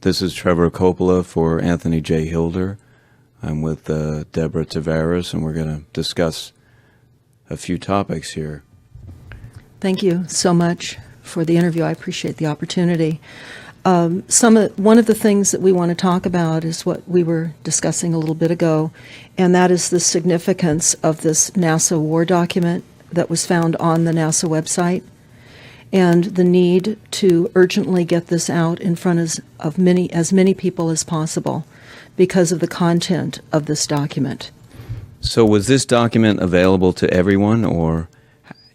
This is Trevor Coppola for Anthony J. Hilder. I'm with Deborah Tavares, and we're going to discuss a few topics here. Thank you so much for the interview. I appreciate the opportunity. One of the things that we want to talk about is what we were discussing a little bit ago, and that is the significance of this NASA war document that was found on the NASA website, and the need to urgently get this out in front of as many people as possible because of the content of this document. So was this document available to everyone, or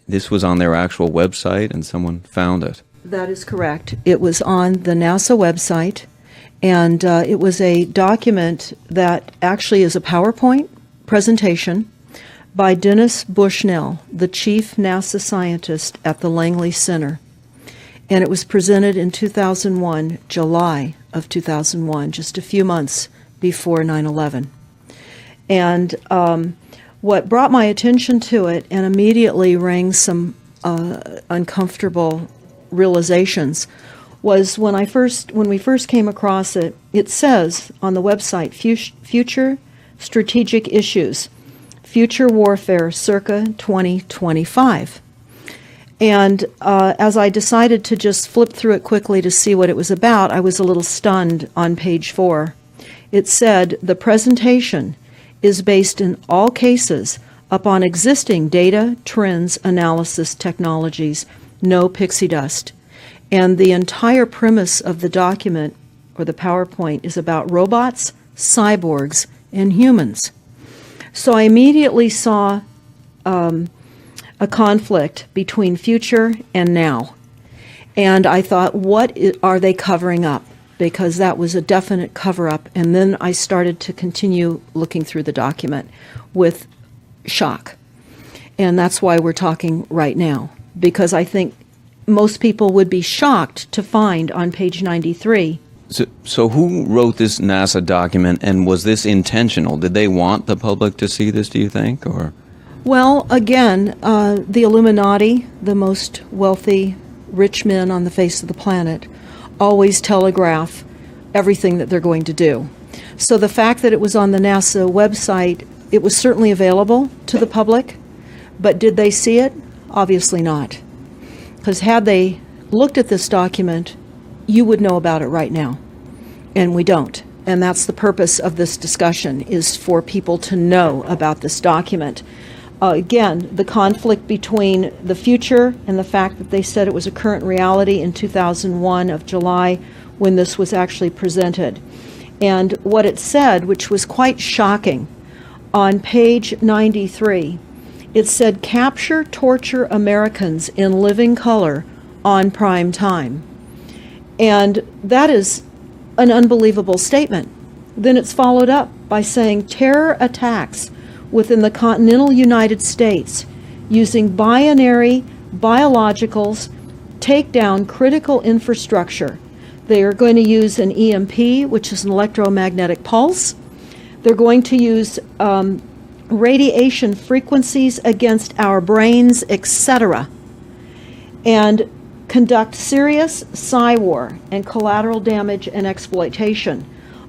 this was on their actual website and someone found it? That is correct. It was on the NASA website, and it was a document that actually is a PowerPoint presentation by Dennis Bushnell, the chief NASA scientist at the Langley Center. And it was presented in 2001, July of 2001, just a few months before 9/11. And what brought my attention to it and immediately rang some uncomfortable realizations was when we first came across it. It says on the website, Future Strategic Issues, Future Warfare circa 2025. And as I decided to just flip through it quickly to see what it was about, I was a little stunned on page 4. It said, the presentation is based in all cases upon existing data, trends, analysis technologies, no pixie dust. And the entire premise of the document, or the PowerPoint, is about robots, cyborgs, and humans. So I immediately saw a conflict between future and now. And I thought, what are they covering up? Because that was a definite cover-up. And then I started to continue looking through the document with shock. And that's why we're talking right now, because I think most people would be shocked to find on page 93. So who wrote this NASA document, and was this intentional? Did they want the public to see this, do you think? Or? Well, again, the Illuminati, the most wealthy, rich men on the face of the planet, always telegraph everything that they're going to do. So the fact that it was on the NASA website, it was certainly available to the public, but did they see it? Obviously not. Because had they looked at this document, you would know about it right now, and we don't. And that's the purpose of this discussion, is for people to know about this document. Again, the conflict between the future and the fact that they said it was a current reality in 2001 of July when this was actually presented. And what it said, which was quite shocking, on page 93, it said, capture, torture Americans in living color on prime time. And that is an unbelievable statement. Then it's followed up by saying terror attacks within the continental United States using binary biologicals take down critical infrastructure. They are going to use an EMP, which is an electromagnetic pulse. They're going to use radiation frequencies against our brains, etc., and conduct serious psy-war and collateral damage and exploitation.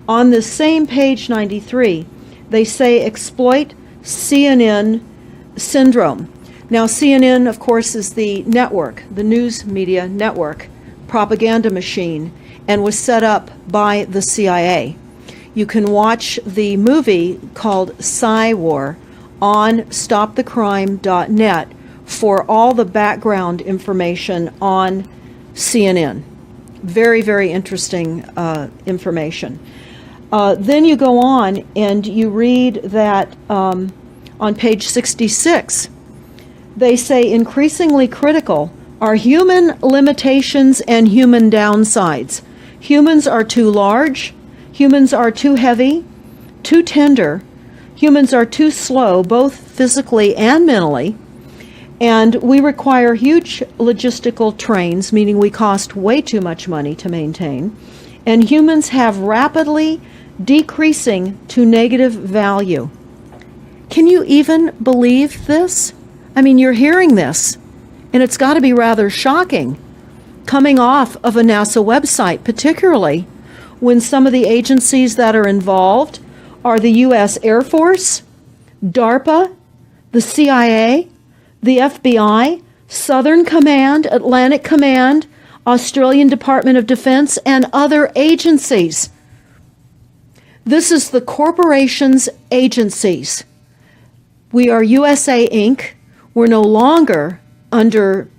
On this same page 93, they say exploit CNN syndrome. Now, CNN, of course, is the network, the news media network, propaganda machine, and was set up by the CIA. You can watch the movie called Psy-War on stopthecrime.net for all the background information on CNN. Very, very interesting information. Then you go on and you read that on page 66, they say increasingly critical are human limitations and human downsides. Humans are too large, humans are too heavy, too tender, humans are too slow, both physically and mentally, and we require huge logistical trains, meaning we cost way too much money to maintain, and humans have rapidly decreasing to negative value. Can you even believe this? I mean, you're hearing this, and it's got to be rather shocking coming off of a NASA website, particularly when some of the agencies that are involved are the U.S. Air Force, DARPA, the CIA, the FBI, Southern Command, Atlantic Command, Australian Department of Defense, and other agencies. This is the corporation's agencies. We are USA Inc. We're no longer under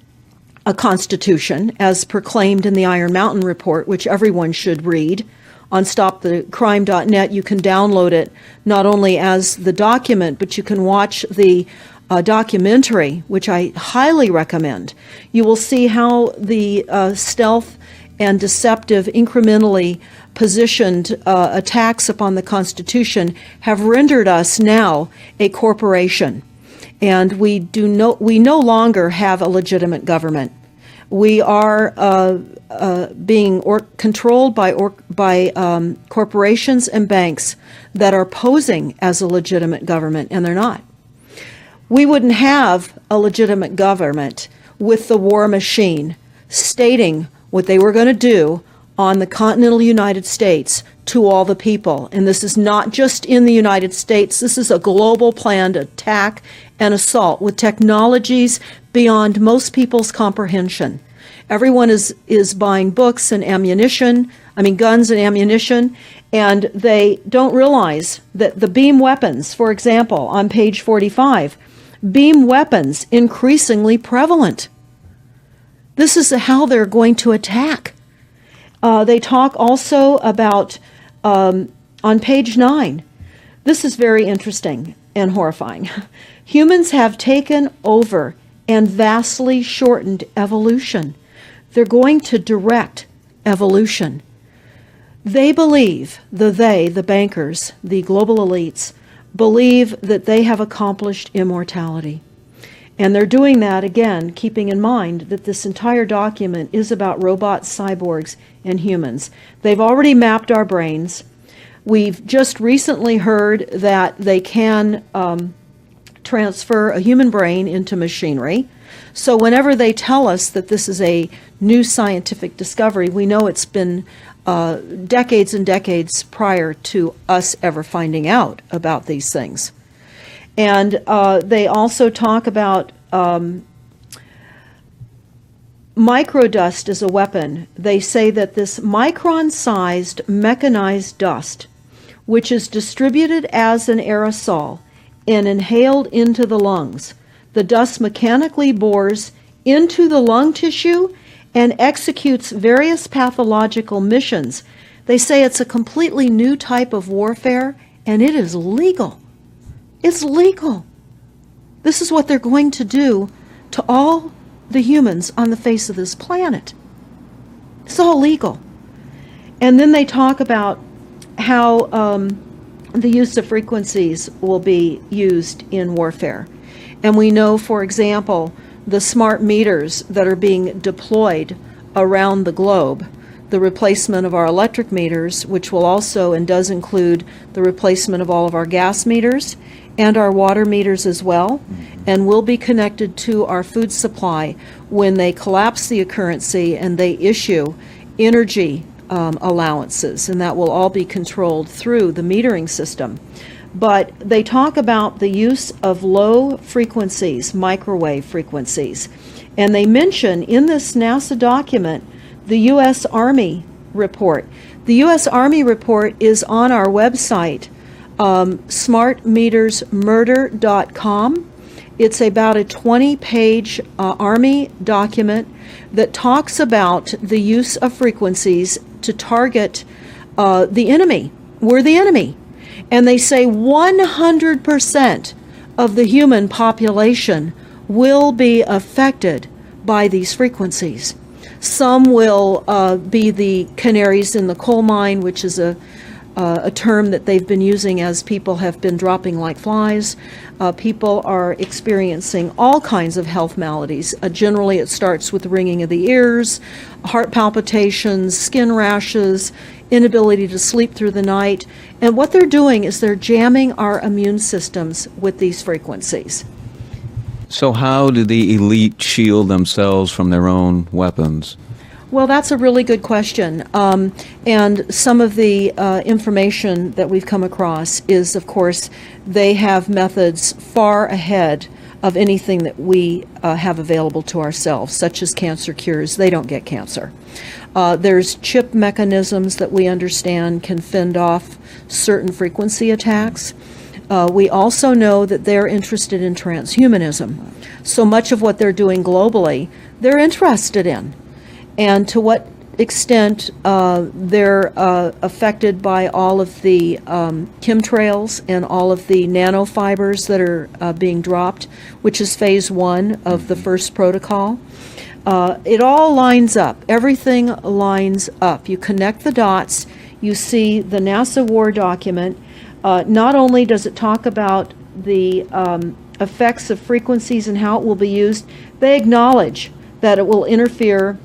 a constitution as proclaimed in the Iron Mountain Report, which everyone should read. On stopthecrime.net, you can download it not only as the document, but you can watch the documentary, which I highly recommend. You will see how the stealth and deceptive, incrementally positioned attacks upon the Constitution have rendered us now a corporation. And we no longer have a legitimate government. We are being controlled by corporations and banks that are posing as a legitimate government, and they're not. We wouldn't have a legitimate government with the war machine stating what they were going to do on the continental United States to all the people. And this is not just in the United States. This is a global planned attack and assault with technologies beyond most people's comprehension. Everyone is buying books and ammunition, guns and ammunition, and they don't realize that the beam weapons, for example, on page 45, beam weapons increasingly prevalent. This is how they're going to attack. They talk also about, on page 9, this is very interesting and horrifying. Humans have taken over and vastly shortened evolution. They're going to direct evolution. They believe, the bankers, the global elites, believe that they have accomplished immortality. And they're doing that, again, keeping in mind that this entire document is about robots, cyborgs, and humans. They've already mapped our brains. We've just recently heard that they can transfer a human brain into machinery. So whenever they tell us that this is a new scientific discovery, we know it's been decades and decades prior to us ever finding out about these things. And they also talk about microdust as a weapon. They say that this micron-sized mechanized dust, which is distributed as an aerosol and inhaled into the lungs, the dust mechanically bores into the lung tissue and executes various pathological missions. They say it's a completely new type of warfare, and it is legal. It's legal. This is what they're going to do to all the humans on the face of this planet. It's all legal. And then they talk about how the use of frequencies will be used in warfare. And we know, for example, the smart meters that are being deployed around the globe, the replacement of our electric meters, which will also and does include the replacement of all of our gas meters and our water meters as well, and will be connected to our food supply when they collapse the currency and they issue energy allowances, and that will all be controlled through the metering system. But they talk about the use of low frequencies, microwave frequencies, and they mention in this NASA document the U.S. Army report. The U.S. Army report is on our website, smartmetersmurder.com. It's about a 20-page Army document that talks about the use of frequencies to target the enemy. We're the enemy. And they say 100% of the human population will be affected by these frequencies. Some will be the canaries in the coal mine, which is a term that they've been using as people have been dropping like flies. People are experiencing all kinds of health maladies. Generally, it starts with ringing of the ears, heart palpitations, skin rashes, inability to sleep through the night. And what they're doing is they're jamming our immune systems with these frequencies. So how do the elite shield themselves from their own weapons? Well, that's a really good question. And some of the information that we've come across is, of course, they have methods far ahead of anything that we have available to ourselves, such as cancer cures. They don't get cancer. There's chip mechanisms that we understand can fend off certain frequency attacks. We also know that they're interested in transhumanism. So much of what they're doing globally, they're interested in. And to what extent they're affected by all of the chemtrails and all of the nanofibers that are being dropped, which is phase 1 of the first protocol. It all lines up. Everything lines up. You connect the dots. You see the NASA war document. Not only does it talk about the effects of frequencies and how it will be used, they acknowledge that it will interfere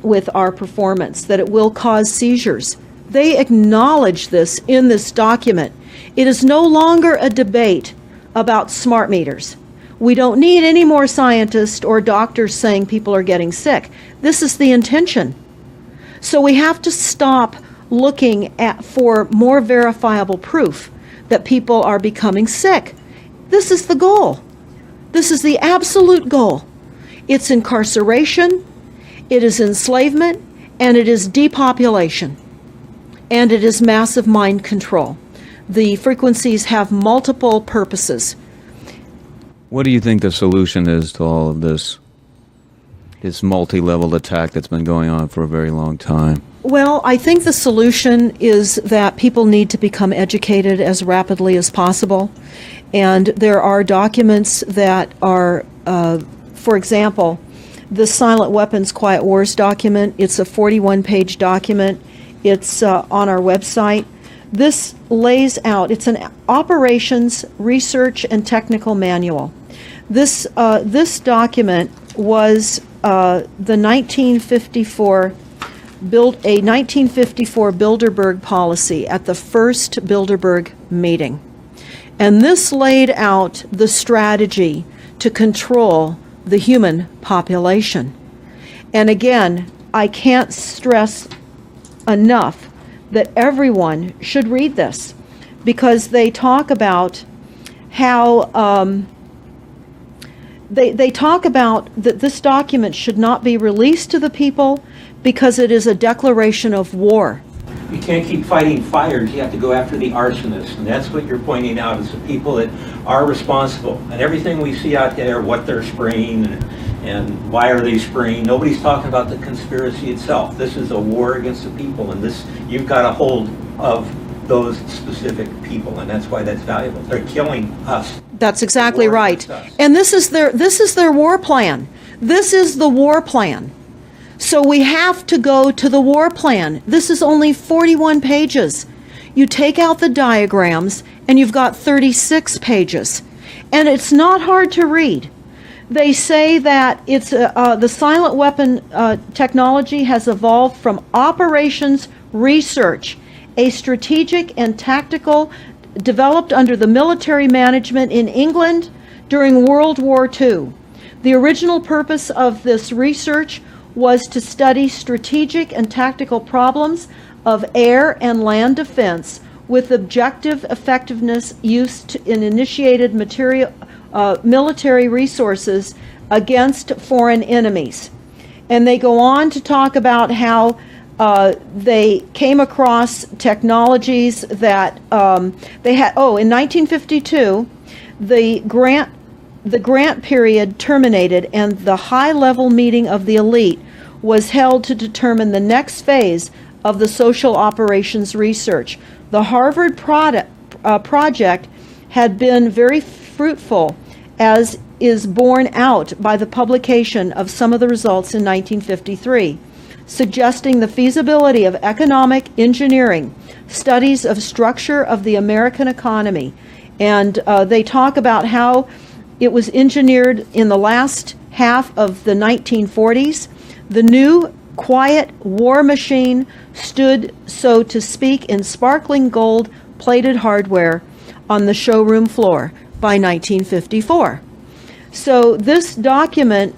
with our performance, that it will cause seizures. They acknowledge this in this document. It is no longer a debate about smart meters. We don't need any more scientists or doctors saying people are getting sick. This is the intention. So we have to stop looking for more verifiable proof that people are becoming sick. This is the goal. This is the absolute goal. It's incarceration, it is enslavement, and it is depopulation, and it is massive mind control. The frequencies have multiple purposes. What do you think the solution is to all of this multi-level attack that's been going on for a very long time? Well, I think the solution is that people need to become educated as rapidly as possible. And there are documents that are, for example, the Silent Weapons Quiet Wars document. It's a 41-page document. It's on our website. This lays out, it's an operations, research, and technical manual. This document was the 1954 Bilderberg policy at the first Bilderberg meeting. And this laid out the strategy to control the human population. And again, I can't stress enough that everyone should read this, because they talk about how they talk about that this document should not be released to the people because it is a declaration of war. You can't keep fighting fires. You have to go after the arsonists, and that's what you're pointing out, is the people that are responsible. And everything we see out there, what they're spraying and why are they spraying, nobody's talking about the conspiracy itself. This is a war against the people, and this, you've got a hold of those specific people, and that's why that's valuable. They're killing us. That's exactly right. And this is their war plan. This is the war plan. So we have to go to the war plan. This is only 41 pages. You take out the diagrams and you've got 36 pages. And it's not hard to read. They say that it's the silent weapon technology has evolved from operations research, a strategic and tactical developed under the military management in England during World War II. The original purpose of this research was to study strategic and tactical problems of air and land defense with objective effectiveness used in initiated military resources against foreign enemies. And they go on to talk about how they came across technologies that they had. Oh, in 1952, the grant period terminated, and the high-level meeting of the elite was held to determine the next phase of the social operations research. The Harvard project had been very fruitful, as is borne out by the publication of some of the results in 1953, suggesting the feasibility of economic engineering, studies of structure of the American economy. And they talk about how it was engineered in the last half of the 1940s. The new quiet war machine stood, so to speak, in sparkling gold-plated hardware on the showroom floor by 1954. So this document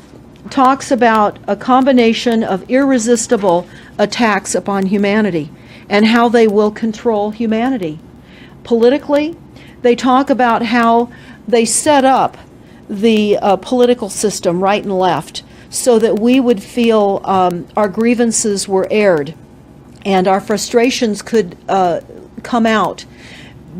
talks about a combination of irresistible attacks upon humanity and how they will control humanity. Politically, they talk about how they set up the political system right and left so that we would feel our grievances were aired and our frustrations could come out.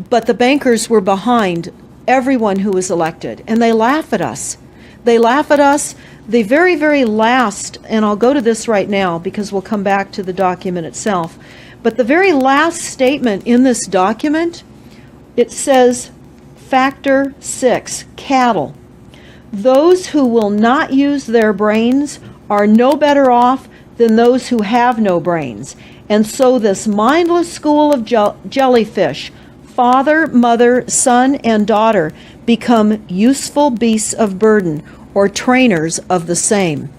But the bankers were behind everyone who was elected, and they laugh at us. They laugh at us. The very, very last, and I'll go to this right now because we'll come back to the document itself, but the very last statement in this document, it says, Factor 6, cattle. Those who will not use their brains are no better off than those who have no brains. And so this mindless school of jellyfish, father, mother, son, and daughter, become useful beasts of burden, or trainers of the same.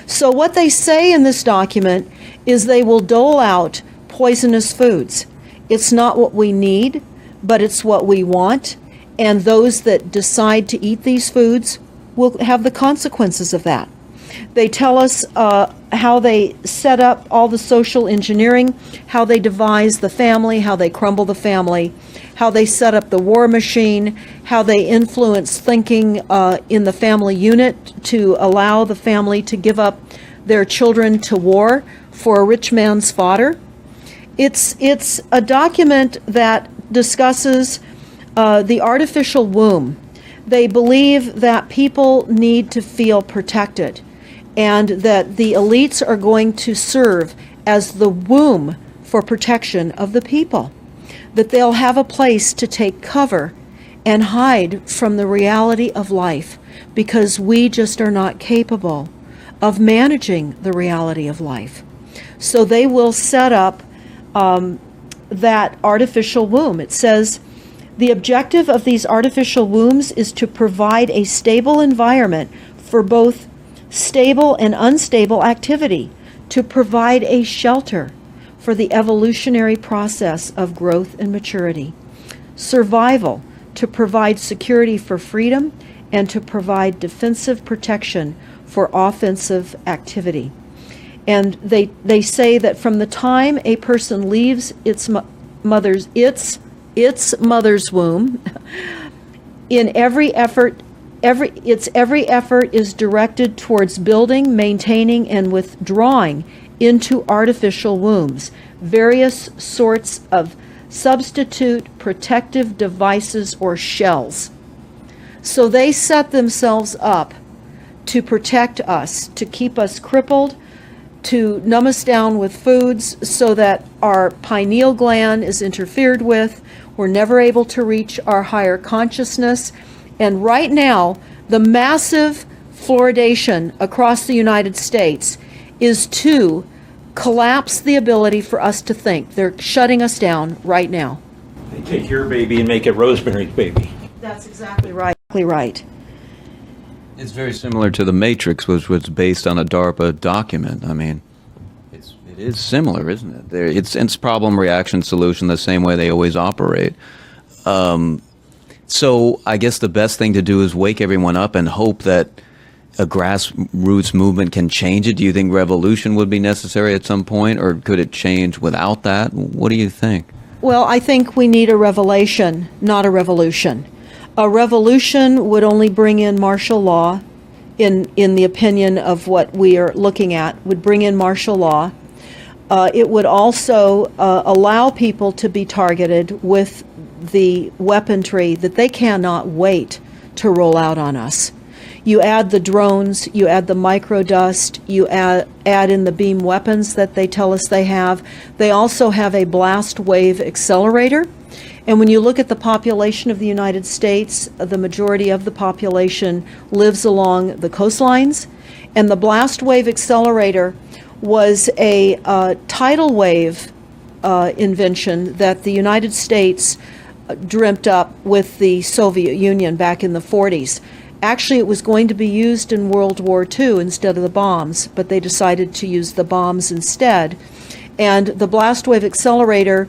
So what they say in this document is they will dole out poisonous foods. It's not what we need, but it's what we want, and those that decide to eat these foods will have the consequences of that. They tell us how they set up all the social engineering, how they devise the family, how they crumble the family, how they set up the war machine, how they influence thinking in the family unit to allow the family to give up their children to war for a rich man's fodder. It's a document that discusses the artificial womb. They believe that people need to feel protected and that the elites are going to serve as the womb for protection of the people, that they'll have a place to take cover and hide from the reality of life because we just are not capable of managing the reality of life. So they will set up that artificial womb. It says, the objective of these artificial wombs is to provide a stable environment for both stable and unstable activity, to provide a shelter for the evolutionary process of growth and maturity, survival, to provide security for freedom, and to provide defensive protection for offensive activity. And they say that from the time a person leaves its mother's womb, in every effort is directed towards building, maintaining, and withdrawing into artificial wombs various sorts of substitute protective devices or shells. So they set themselves up to protect us, to keep us crippled, to numb us down with foods so that our pineal gland is interfered with. We're never able to reach our higher consciousness. And right now, the massive fluoridation across the United States is to collapse the ability for us to think. They're shutting us down right now. They take your baby and make it Rosemary's Baby. That's exactly right. It's very similar to The Matrix, which was based on a DARPA document. I mean, it is similar, isn't it? It's problem, reaction, solution, the same way they always operate. So I guess the best thing to do is wake everyone up and hope that a grassroots movement can change it. Do you think revolution would be necessary at some point, or could it change without that? What do you think? Well, I think we need a revelation, not a revolution. A revolution would only bring in martial law, in the opinion of what we are looking at, would bring in martial law. It would also allow people to be targeted with the weaponry that they cannot wait to roll out on us. You add the drones, you add the microdust, you add in the beam weapons that they tell us they have. They also have a blast wave accelerator. And when you look at the population of the United States, the majority of the population lives along the coastlines. And the blast wave accelerator was a tidal wave invention that the United States dreamt up with the Soviet Union back in the 40s. Actually, it was going to be used in World War II instead of the bombs, but they decided to use the bombs instead. And the blast wave accelerator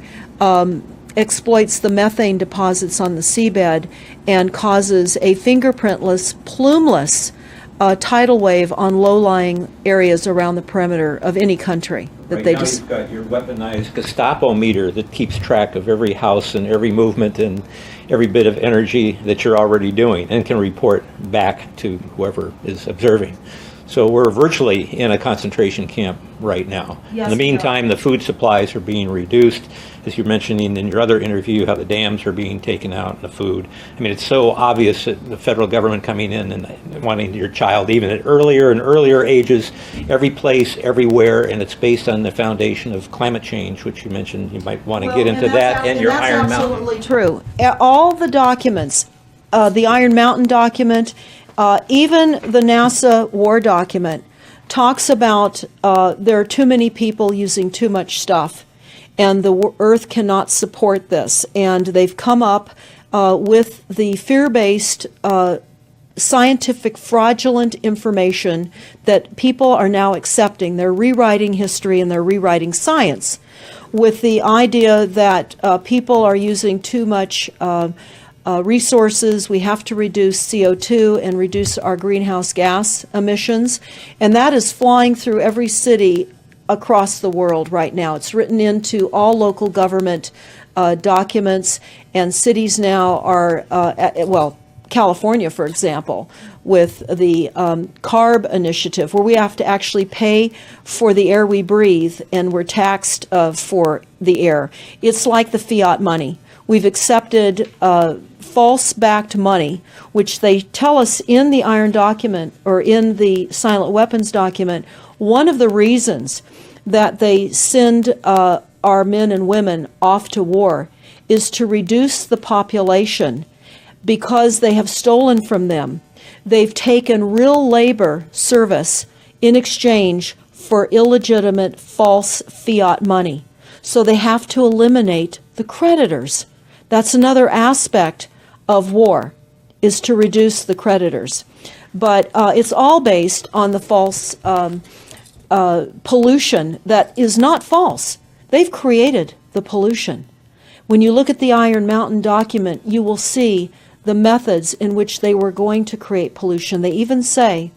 exploits the methane deposits on the seabed and causes a fingerprintless, plumeless tidal wave on low-lying areas around the perimeter of any country that Right they now just. you've got your weaponized Gestapo meter that keeps track of every house and every movement and every bit of energy that you're already doing and can report back to whoever is observing. So we're virtually in a concentration camp right now. Yes, In the we are. meantime, the food supplies are being reduced. As you're mentioning in your other interview, how the dams are being taken out and the food. I mean, it's so obvious that the federal government coming in and wanting your child even at earlier and earlier ages, every place, everywhere, and it's based on the foundation of climate change, which you mentioned you might want to get into that and your Iron Mountain. That's absolutely true. All the documents, the Iron Mountain document, even the NASA war document, talks about there are too many people using too much stuff, and the Earth cannot support this. And they've come up with the fear-based, scientific, fraudulent information that people are now accepting. They're rewriting history and they're rewriting science with the idea that people are using too much resources. We have to reduce CO2 and reduce our greenhouse gas emissions. And that is flying through every city across the world right now. It's written into all local government documents, and cities now are, California, for example, with the CARB initiative, where we have to actually pay for the air we breathe, and we're taxed for the air. It's like the fiat money. We've accepted false-backed money, which they tell us in the Iron document or in the Silent Weapons document. One of the reasons that they send our men and women off to war is to reduce the population because they have stolen from them. They've taken real labor service in exchange for illegitimate false fiat money. So they have to eliminate the creditors. That's another aspect of war, is to reduce the creditors. But it's all based on the false pollution that is not false. They've created the pollution. When you look at the Iron Mountain document, you will see the methods in which they were going to create pollution. They even say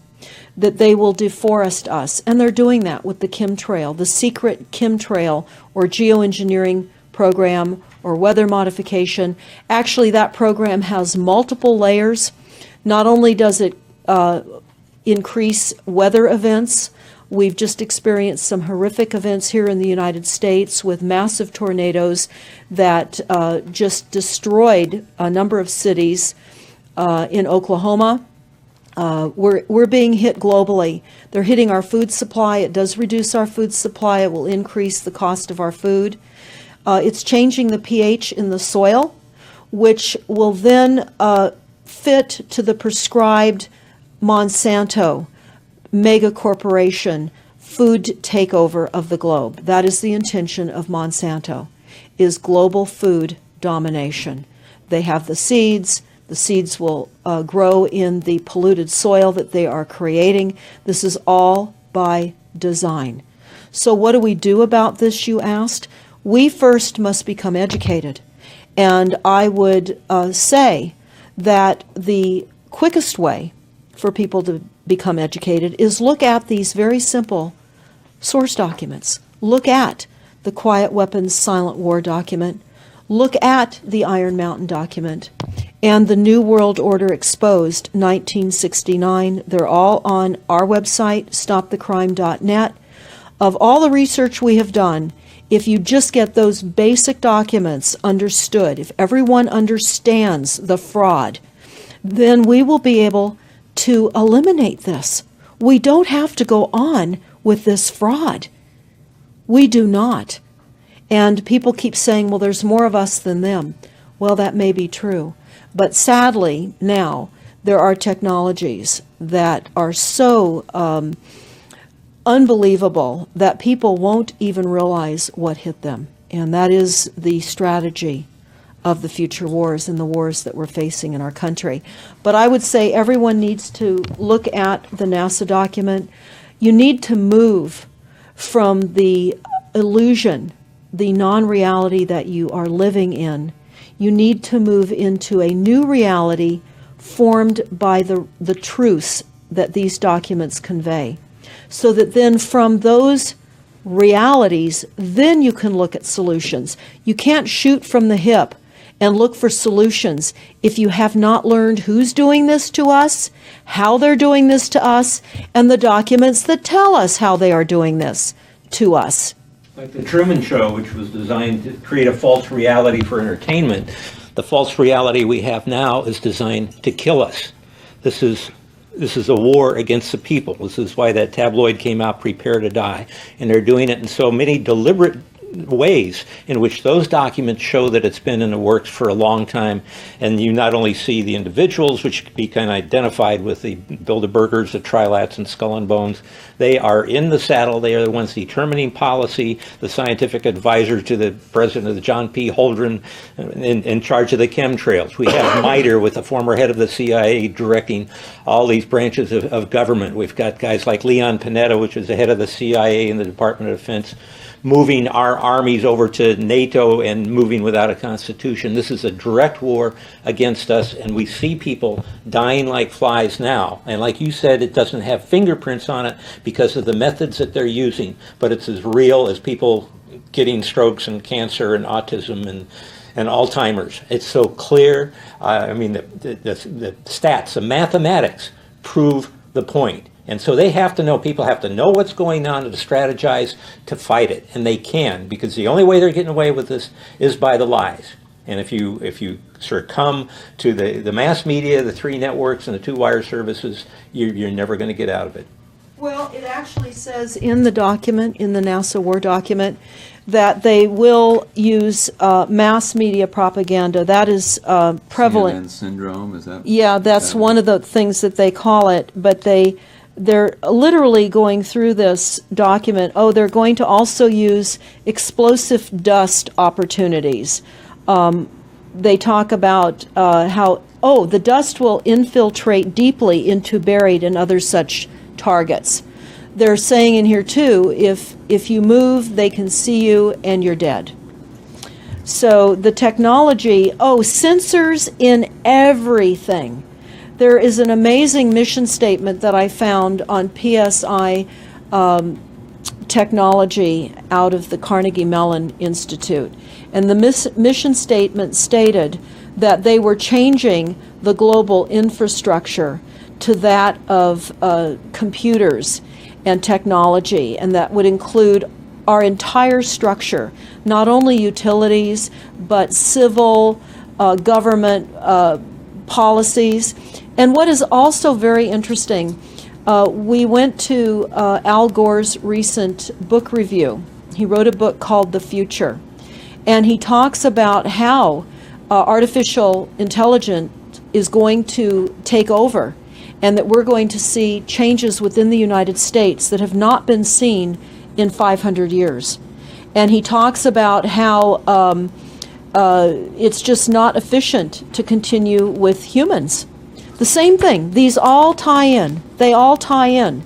that they will deforest us, and they're doing that with the chemtrail, the secret chemtrail or geoengineering program or weather modification. Actually, that program has multiple layers. Not only does it increase weather events, we've just experienced some horrific events here in the United States with massive tornadoes that just destroyed a number of cities in Oklahoma. We're being hit globally. They're hitting our food supply. It does reduce our food supply. It will increase the cost of our food. It's changing the pH in the soil, which will then fit to the prescribed Monsanto mega corporation food takeover of the globe. That is the intention of Monsanto, is global food domination. They have the seeds. The seeds will grow in the polluted soil that they are creating. This is all by design. So what do we do about this, you asked? We first must become educated. And I would say that the quickest way for people to become educated is look at these very simple source documents. Look at the Quiet Weapons Silent War document. Look at the Iron Mountain document and the New World Order Exposed 1969. They're all on our website, stopthecrime.net. Of all the research we have done, if you just get those basic documents understood, if everyone understands the fraud, then we will be able to eliminate this. We don't have to go on with this fraud. We do not. And people keep saying, well, there's more of us than them. Well, that may be true. But sadly, now, there are technologies that are so unbelievable that people won't even realize what hit them. And that is the strategy of the future wars and the wars that we're facing in our country. But I would say everyone needs to look at the NASA document. You need to move from the illusion, the non-reality that you are living in. You need to move into a new reality formed by the truths that these documents convey. So that then from those realities, then you can look at solutions. You can't shoot from the hip and look for solutions if you have not learned who's doing this to us, how they're doing this to us, and the documents that tell us how they are doing this to us. Like the Truman Show, which was designed to create a false reality for entertainment, the false reality we have now is designed to kill us. This is a war against the people. This is why that tabloid came out, Prepare to Die. And they're doing it in so many deliberate ways in which those documents show that it's been in the works for a long time. And you not only see the individuals, which can be kind of identified with the Bilderbergers, the Trilats, and Skull and Bones. They are in the saddle. They are the ones determining policy, the scientific advisor to the president of the John P. Holdren in charge of the chemtrails. We have MITRE with the former head of the CIA directing all these branches of government. We've got guys like Leon Panetta, which is the head of the CIA and the Department of Defense, moving our armies over to NATO and moving without a constitution. This is a direct war against us, and we see people dying like flies now. And like you said, it doesn't have fingerprints on it because of the methods that they're using, but it's as real as people getting strokes and cancer and autism and Alzheimer's. It's so clear. I mean, the stats, the mathematics prove the point. And so they have to know, people have to know what's going on to strategize to fight it. And they can, because the only way they're getting away with this is by the lies. And if you succumb to the mass media, the three networks, and the two wire services, you're never going to get out of it. Well, it actually says in the document, in the NASA War document, that they will use mass media propaganda. That is prevalent. CNN syndrome, is that? Yeah, that's one of the things that they call it, but they're literally going through this document. Oh, they're going to also use explosive dust opportunities. They talk about how, the dust will infiltrate deeply into buried and other such targets. They're saying in here too, if you move, they can see you and you're dead. So the technology, sensors in everything. There is an amazing mission statement that I found on PSI technology out of the Carnegie Mellon Institute. And the mission statement stated that they were changing the global infrastructure to that of computers and technology, and that would include our entire structure, not only utilities, but civil, government policies. And what is also very interesting, we went to Al Gore's recent book review. He wrote a book called The Future, and he talks about how artificial intelligence is going to take over, and that we're going to see changes within the United States that have not been seen in 500 years. And he talks about how it's just not efficient to continue with humans. The same thing. These all tie in. They all tie in.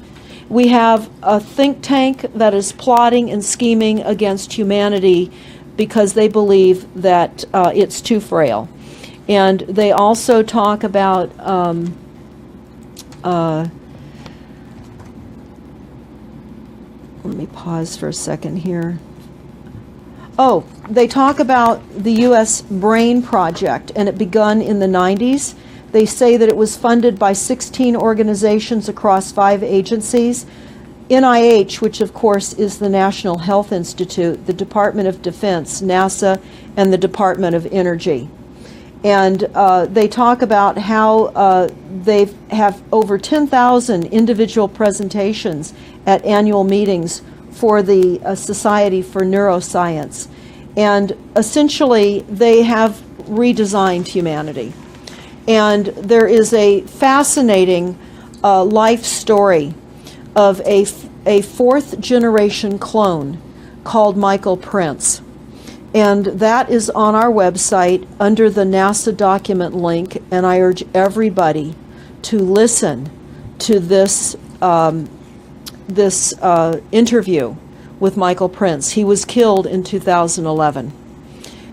We have a think tank that is plotting and scheming against humanity because they believe that it's too frail. And they also talk about let me pause for a second here. They talk about the U.S. Brain Project, and it begun in the 90s. They say that it was funded by 16 organizations across 5 agencies. NIH, which of course is the National Health Institute, the Department of Defense, NASA, and the Department of Energy. And they talk about how they have over 10,000 individual presentations at annual meetings for the Society for Neuroscience. And essentially, they have redesigned humanity. And there is a fascinating life story of a 4th generation clone called Michael Prince. And that is on our website under the NASA document link, and I urge everybody to listen to this interview with Michael Prince. He was killed in 2011.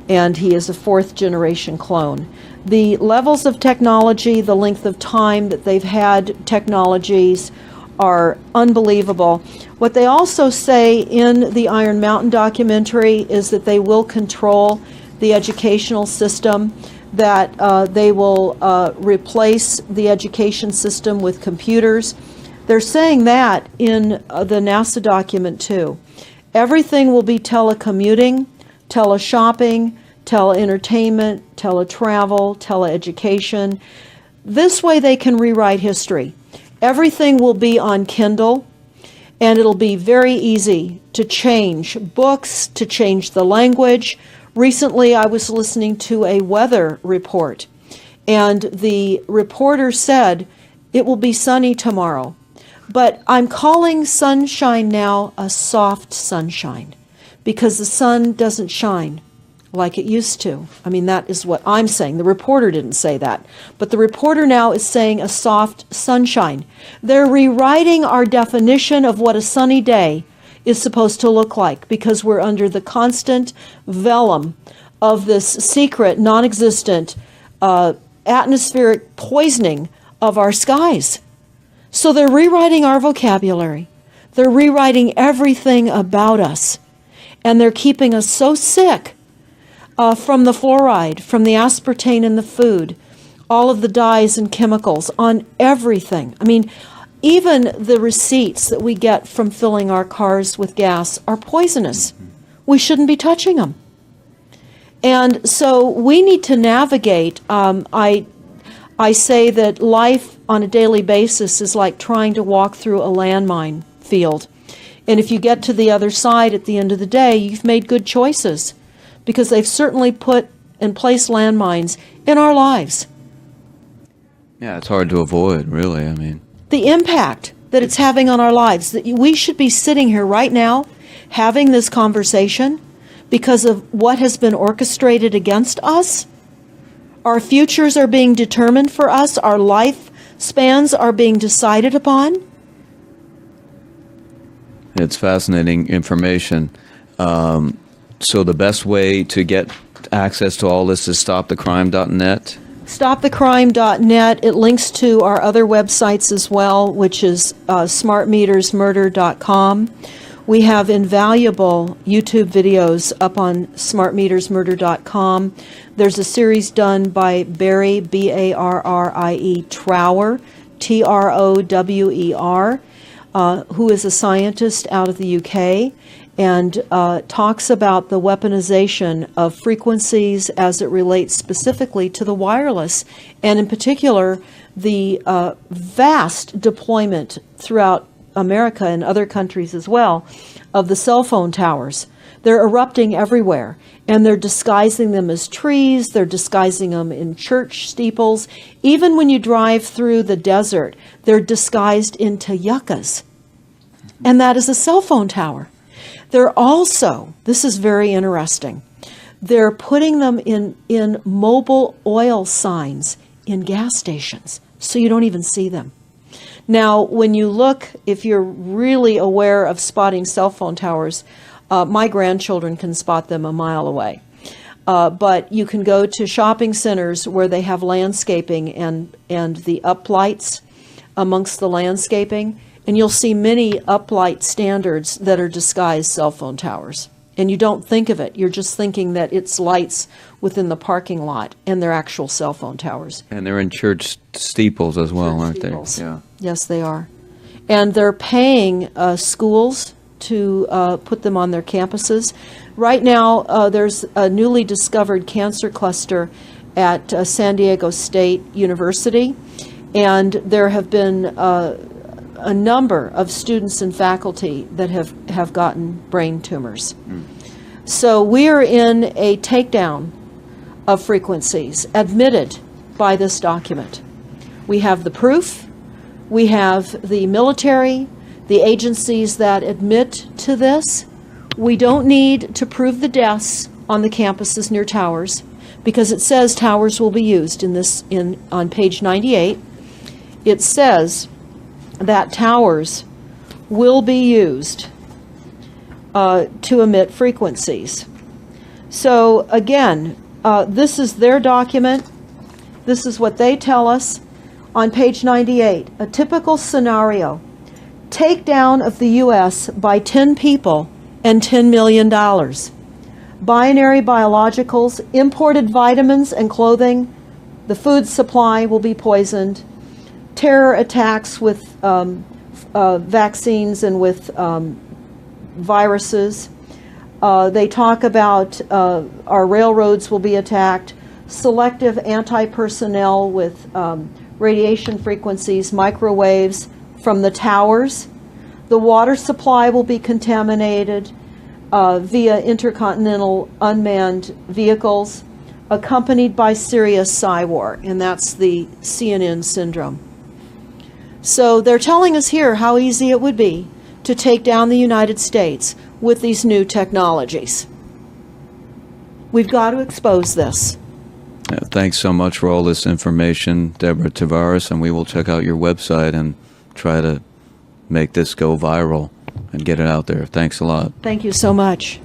and he is a 4th generation clone. The levels of technology, the length of time that they've had technologies are unbelievable. What they also say in the Iron Mountain documentary is that they will control the educational system, that they will replace the education system with computers. They're saying that in the NASA document too. Everything will be telecommuting, teleshopping, tele-entertainment, teletravel, teleeducation. This way they can rewrite history. Everything will be on Kindle, and it'll be very easy to change books, to change the language. Recently, I was listening to a weather report, and the reporter said, it will be sunny tomorrow. But I'm calling sunshine now a soft sunshine, because the sun doesn't shine like it used to. I mean, that is what I'm saying. The reporter didn't say that. But the reporter now is saying a soft sunshine. They're rewriting our definition of what a sunny day is supposed to look like, because we're under the constant vellum of this secret, non-existent atmospheric poisoning of our skies. So they're rewriting our vocabulary. They're rewriting everything about us. And they're keeping us so sick from the fluoride, from the aspartame in the food, all of the dyes and chemicals on everything. I mean, even the receipts that we get from filling our cars with gas are poisonous. We shouldn't be touching them. And so we need to navigate. I say that life on a daily basis is like trying to walk through a landmine field. And if you get to the other side at the end of the day, you've made good choices, because they've certainly put and placed landmines in our lives. Yeah, it's hard to avoid, really. I mean, The impact that it's having on our lives, that we should be sitting here right now having this conversation because of what has been orchestrated against us. Our futures are being determined for us. Our life spans are being decided upon. it's fascinating information. So the best way to get access to all this is stopthecrime.net. StopTheCrime.net. It links to our other websites as well, which is smartmetersmurder.com. We have invaluable YouTube videos up on smartmetersmurder.com. There's a series done by Barry, B-A-R-R-I-E, Trower, T-R-O-W-E-R, who is a scientist out of the UK, and talks about the weaponization of frequencies as it relates specifically to the wireless, and in particular, the vast deployment throughout America and other countries as well of the cell phone towers. They're erupting everywhere, and they're disguising them as trees, they're disguising them in church steeples. Even when you drive through the desert, they're disguised into yuccas, and that is a cell phone tower. They're also, this is very interesting, they're putting them in mobile oil signs in gas stations, so you don't even see them. Now, when you look, if you're really aware of spotting cell phone towers, my grandchildren can spot them a mile away. But you can go to shopping centers where they have landscaping and the uplights amongst the landscaping, and you'll see many uplight standards that are disguised cell phone towers. And you don't think of it. You're just thinking that it's lights within the parking lot, and they're actual cell phone towers. And they're in church steeples as well, aren't Steeples. they? Yeah. Yes, they are. And they're paying schools to put them on their campuses. Right now, there's a newly discovered cancer cluster at San Diego State University, and there have been a number of students and faculty that have gotten brain tumors. So we are in a takedown of frequencies admitted by this document. We have the proof, we have the military, the agencies that admit to this. We don't need to prove the deaths on the campuses near towers, because it says towers will be used on page 98. It says that towers will be used to emit frequencies. So again, this is their document. This is what they tell us on page 98. A typical scenario: takedown of the U.S. by 10 people and $10 million. Binary biologicals, imported vitamins and clothing, the food supply will be poisoned. Terror attacks with vaccines and with viruses. They talk about our railroads will be attacked. Selective anti-personnel with radiation frequencies, microwaves from the towers. The water supply will be contaminated via intercontinental unmanned vehicles, accompanied by serious psy-war, and that's the CNN syndrome. So they're telling us here how easy it would be to take down the United States with these new technologies. We've got to expose this. Thanks so much for all this information, Deborah Tavares, and we will check out your website and try to make this go viral and get it out there. Thanks a lot. Thank you so much.